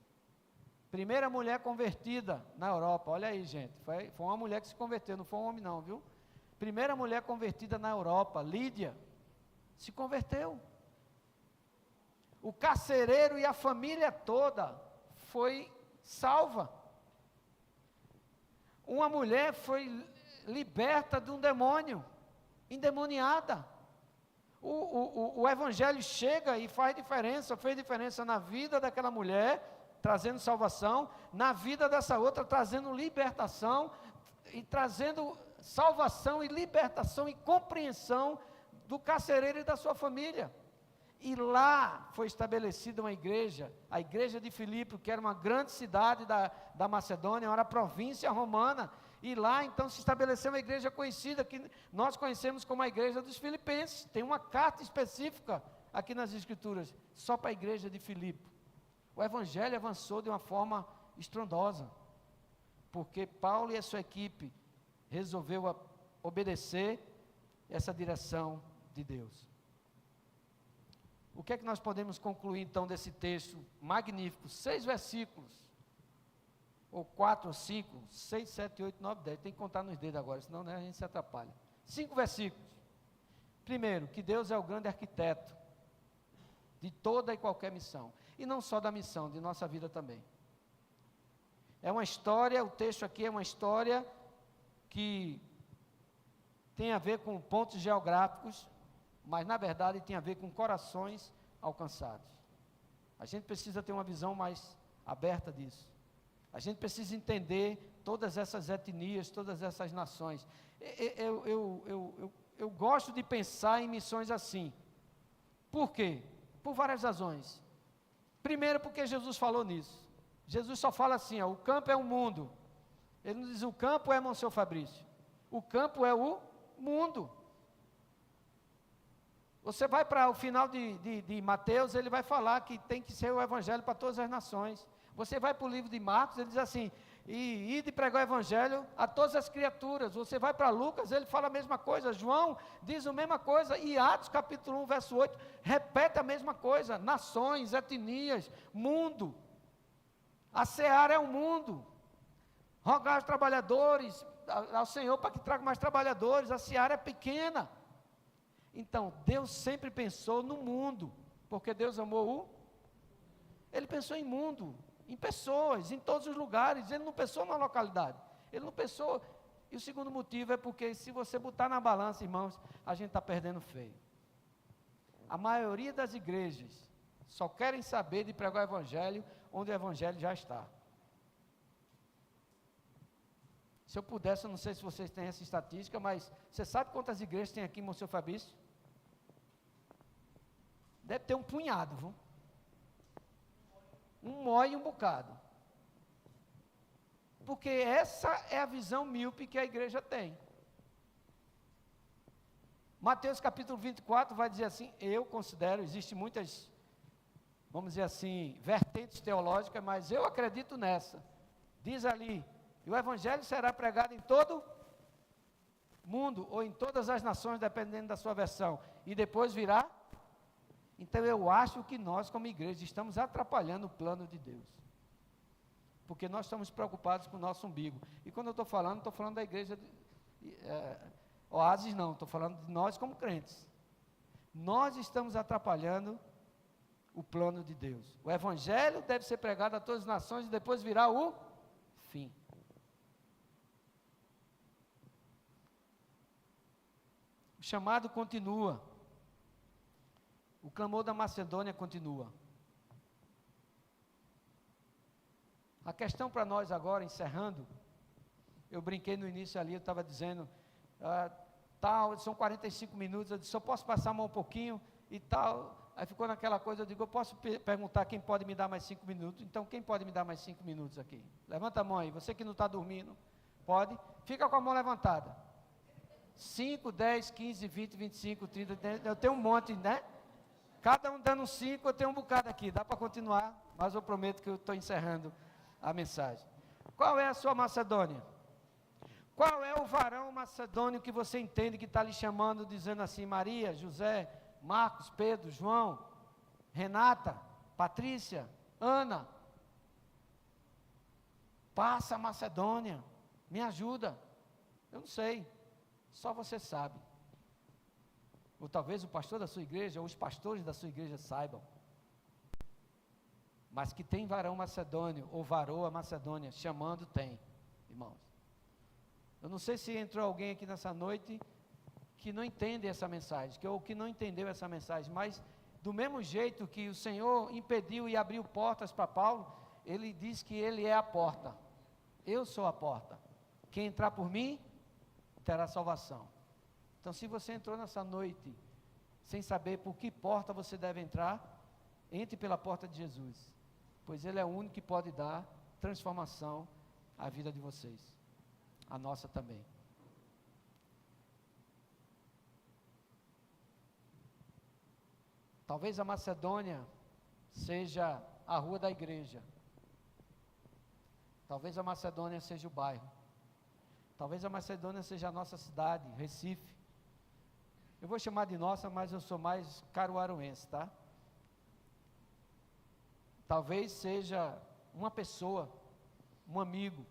Primeira mulher convertida na Europa, olha aí, gente, foi uma mulher que se converteu, não foi um homem não, viu? Primeira mulher convertida na Europa, Lídia, se converteu. O carcereiro e a família toda foi salva. Uma mulher foi liberta de um demônio, endemoniada. O Evangelho chega e fez diferença na vida daquela mulher, trazendo salvação, na vida dessa outra, trazendo libertação, e trazendo salvação e libertação e compreensão do carcereiro e da sua família. E lá foi estabelecida uma igreja, a igreja de Filipe, que era uma grande cidade da Macedônia, era província romana, e lá então se estabeleceu uma igreja conhecida, que nós conhecemos como a igreja dos filipenses. Tem uma carta específica aqui nas escrituras, só para a igreja de Filipe. O evangelho avançou de uma forma estrondosa, porque Paulo e a sua equipe resolveu obedecer essa direção de Deus. O que é que nós podemos concluir então desse texto magnífico? 6 versículos, ou 4 ou 5, 6, 7, 8, 9, 10, tem que contar nos dedos agora, senão, né, a gente se atrapalha. 5 versículos. Primeiro, que Deus é o grande arquiteto de toda e qualquer missão, e não só da missão, de nossa vida também. É uma história, o texto aqui é uma história que tem a ver com pontos geográficos, mas na verdade tem a ver com corações alcançados. A gente precisa ter uma visão mais aberta disso. A gente precisa entender todas essas etnias, todas essas nações. Eu gosto de pensar em missões assim. Por quê? Por várias razões. Primeiro, porque Jesus falou nisso. Jesus só fala assim, ó, o campo é o mundo. Ele não diz o campo é Monsenhor Fabrício. O campo é o mundo. Você vai para o final de Mateus, ele vai falar que tem que ser o evangelho para todas as nações. Você vai para o livro de Marcos, ele diz assim, ide pregar o evangelho a todas as criaturas. Você vai para Lucas, ele fala a mesma coisa. João diz a mesma coisa. E Atos capítulo 1, verso 8, repete a mesma coisa. Nações, etnias, mundo. A seara é o mundo. Rogar aos trabalhadores, ao Senhor para que traga mais trabalhadores. A seara é pequena. Então, Deus sempre pensou no mundo, porque Deus amou Ele pensou em mundo, em pessoas, em todos os lugares. Ele não pensou na localidade. Ele não pensou. E o segundo motivo é porque se você botar na balança, irmãos, a gente está perdendo feio. A maioria das igrejas só querem saber de pregar o evangelho onde o evangelho já está. Se eu pudesse, eu não sei se vocês têm essa estatística, mas você sabe quantas igrejas tem aqui em Monsenhor Fabrício? Deve ter um punhado, viu? Um mó e um bocado. Porque essa é a visão míope que a igreja tem. Mateus capítulo 24 vai dizer assim, eu considero, existem muitas, vamos dizer assim, vertentes teológicas, mas eu acredito nessa. Diz ali, e o evangelho será pregado em todo mundo, ou em todas as nações, dependendo da sua versão, e depois virá. Então eu acho que nós como igreja estamos atrapalhando o plano de Deus, porque nós estamos preocupados com o nosso umbigo. E quando eu estou falando da igreja Oásis não, estou falando de nós como crentes. Nós estamos atrapalhando o plano de Deus. O evangelho deve ser pregado a todas as nações e depois virá o fim. O chamado continua. O clamor da Macedônia continua. A questão para nós agora, encerrando, eu brinquei no início ali, eu estava dizendo, são 45 minutos, eu disse, eu posso passar a mão um pouquinho e tal, aí ficou naquela coisa, eu digo, eu posso perguntar quem pode me dar mais 5 minutos, então quem pode me dar mais 5 minutos aqui? Levanta a mão aí, você que não está dormindo, pode? Fica com a mão levantada. 5, 10, 15, 20, 25, 30, eu tenho um monte, né? Cada um dando 5, eu tenho um bocado aqui, dá para continuar, mas eu prometo que eu estou encerrando a mensagem. Qual é a sua Macedônia? Qual é o varão macedônio que você entende que está lhe chamando, dizendo assim, Maria, José, Marcos, Pedro, João, Renata, Patrícia, Ana, passa a Macedônia, me ajuda. Eu não sei, só você sabe. Ou talvez o pastor da sua igreja, ou os pastores da sua igreja saibam. Mas que tem varão macedônio, ou varoa macedônia, chamando tem, irmãos. Eu não sei se entrou alguém aqui nessa noite que não entende essa mensagem, ou que não entendeu essa mensagem, mas do mesmo jeito que o Senhor impediu e abriu portas para Paulo, ele diz que ele é a porta. Eu sou a porta. Quem entrar por mim, terá salvação. Então, se você entrou nessa noite sem saber por que porta você deve entrar, entre pela porta de Jesus, pois Ele é o único que pode dar transformação à vida de vocês, a nossa também. Talvez a Macedônia seja a rua da igreja, talvez a Macedônia seja o bairro, talvez a Macedônia seja a nossa cidade, Recife. Eu vou chamar de nossa, mas eu sou mais caruaruense, tá? Talvez seja uma pessoa, um amigo,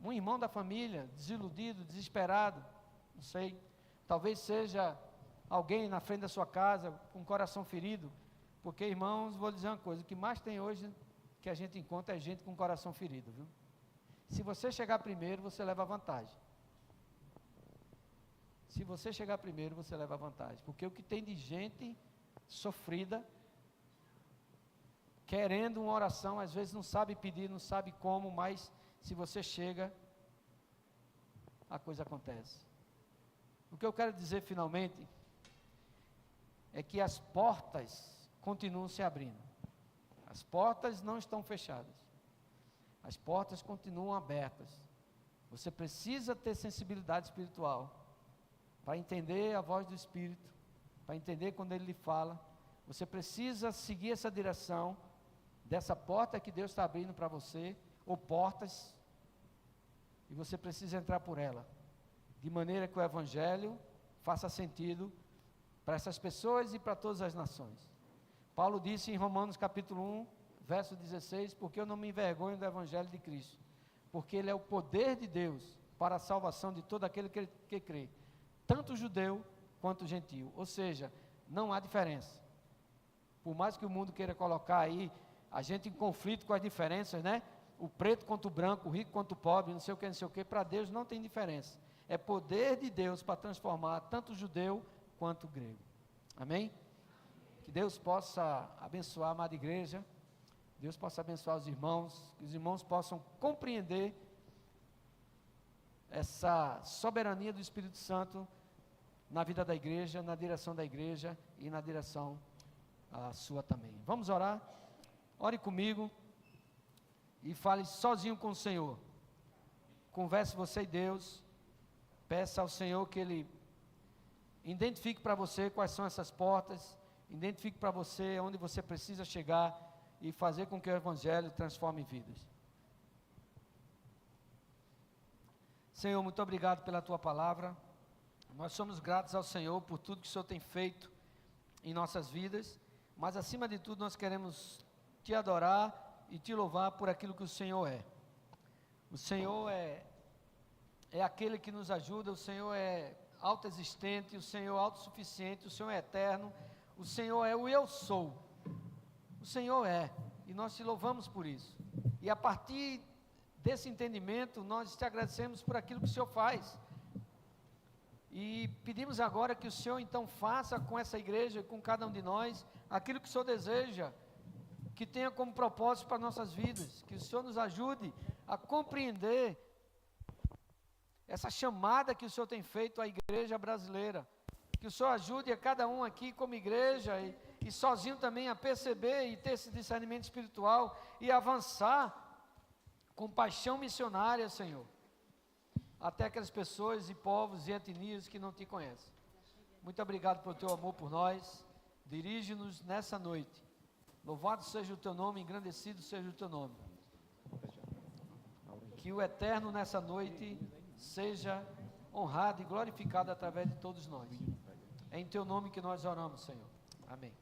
um irmão da família, desiludido, desesperado, não sei. Talvez seja alguém na frente da sua casa, com o coração ferido, porque, irmãos, vou dizer uma coisa, o que mais tem hoje que a gente encontra é gente com o coração ferido, viu? Se você chegar primeiro, você leva vantagem. Se você chegar primeiro, você leva vantagem, porque o que tem de gente sofrida, querendo uma oração, às vezes não sabe pedir, não sabe como, mas se você chega, a coisa acontece. O que eu quero dizer finalmente é que as portas continuam se abrindo. As portas não estão fechadas. As portas continuam abertas. Você precisa ter sensibilidade espiritual para entender a voz do Espírito, para entender quando Ele lhe fala. Você precisa seguir essa direção dessa porta que Deus está abrindo para você, ou portas, e você precisa entrar por ela, de maneira que o Evangelho faça sentido para essas pessoas e para todas as nações. Paulo disse em Romanos capítulo 1, verso 16, porque eu não me envergonho do Evangelho de Cristo, porque ele é o poder de Deus para a salvação de todo aquele que crê, tanto judeu quanto gentio, ou seja, não há diferença. Por mais que o mundo queira colocar aí a gente em conflito com as diferenças, né? O preto contra o branco, o rico contra o pobre, não sei o que, para Deus não tem diferença. É poder de Deus para transformar tanto o judeu quanto o grego. Amém? Que Deus possa abençoar a amada igreja, Deus possa abençoar os irmãos, que os irmãos possam compreender essa soberania do Espírito Santo na vida da igreja, na direção da igreja e na direção sua também. Vamos orar? Ore comigo e fale sozinho com o Senhor. Converse você e Deus. Peça ao Senhor que Ele identifique para você quais são essas portas, identifique para você onde você precisa chegar e fazer com que o Evangelho transforme vidas. Senhor, muito obrigado pela Tua palavra. Nós somos gratos ao Senhor por tudo que o Senhor tem feito em nossas vidas, mas acima de tudo nós queremos Te adorar e Te louvar por aquilo que o Senhor é. O Senhor é aquele que nos ajuda, o Senhor é autoexistente, o Senhor é autossuficiente, o Senhor é eterno, o Senhor é o eu sou, o Senhor é, e nós Te louvamos por isso, e a partir desse entendimento, nós Te agradecemos por aquilo que o Senhor faz, e pedimos agora que o Senhor então faça com essa igreja, com cada um de nós, aquilo que o Senhor deseja, que tenha como propósito para nossas vidas, que o Senhor nos ajude a compreender essa chamada que o Senhor tem feito à igreja brasileira, que o Senhor ajude a cada um aqui como igreja e sozinho também a perceber e ter esse discernimento espiritual e avançar com paixão missionária, Senhor, até aquelas pessoas e povos e etnias que não Te conhecem. Muito obrigado pelo Teu amor por nós, dirige-nos nessa noite, louvado seja o Teu nome, engrandecido seja o Teu nome, que o eterno nessa noite seja honrado e glorificado através de todos nós. É em Teu nome que nós oramos, Senhor. Amém.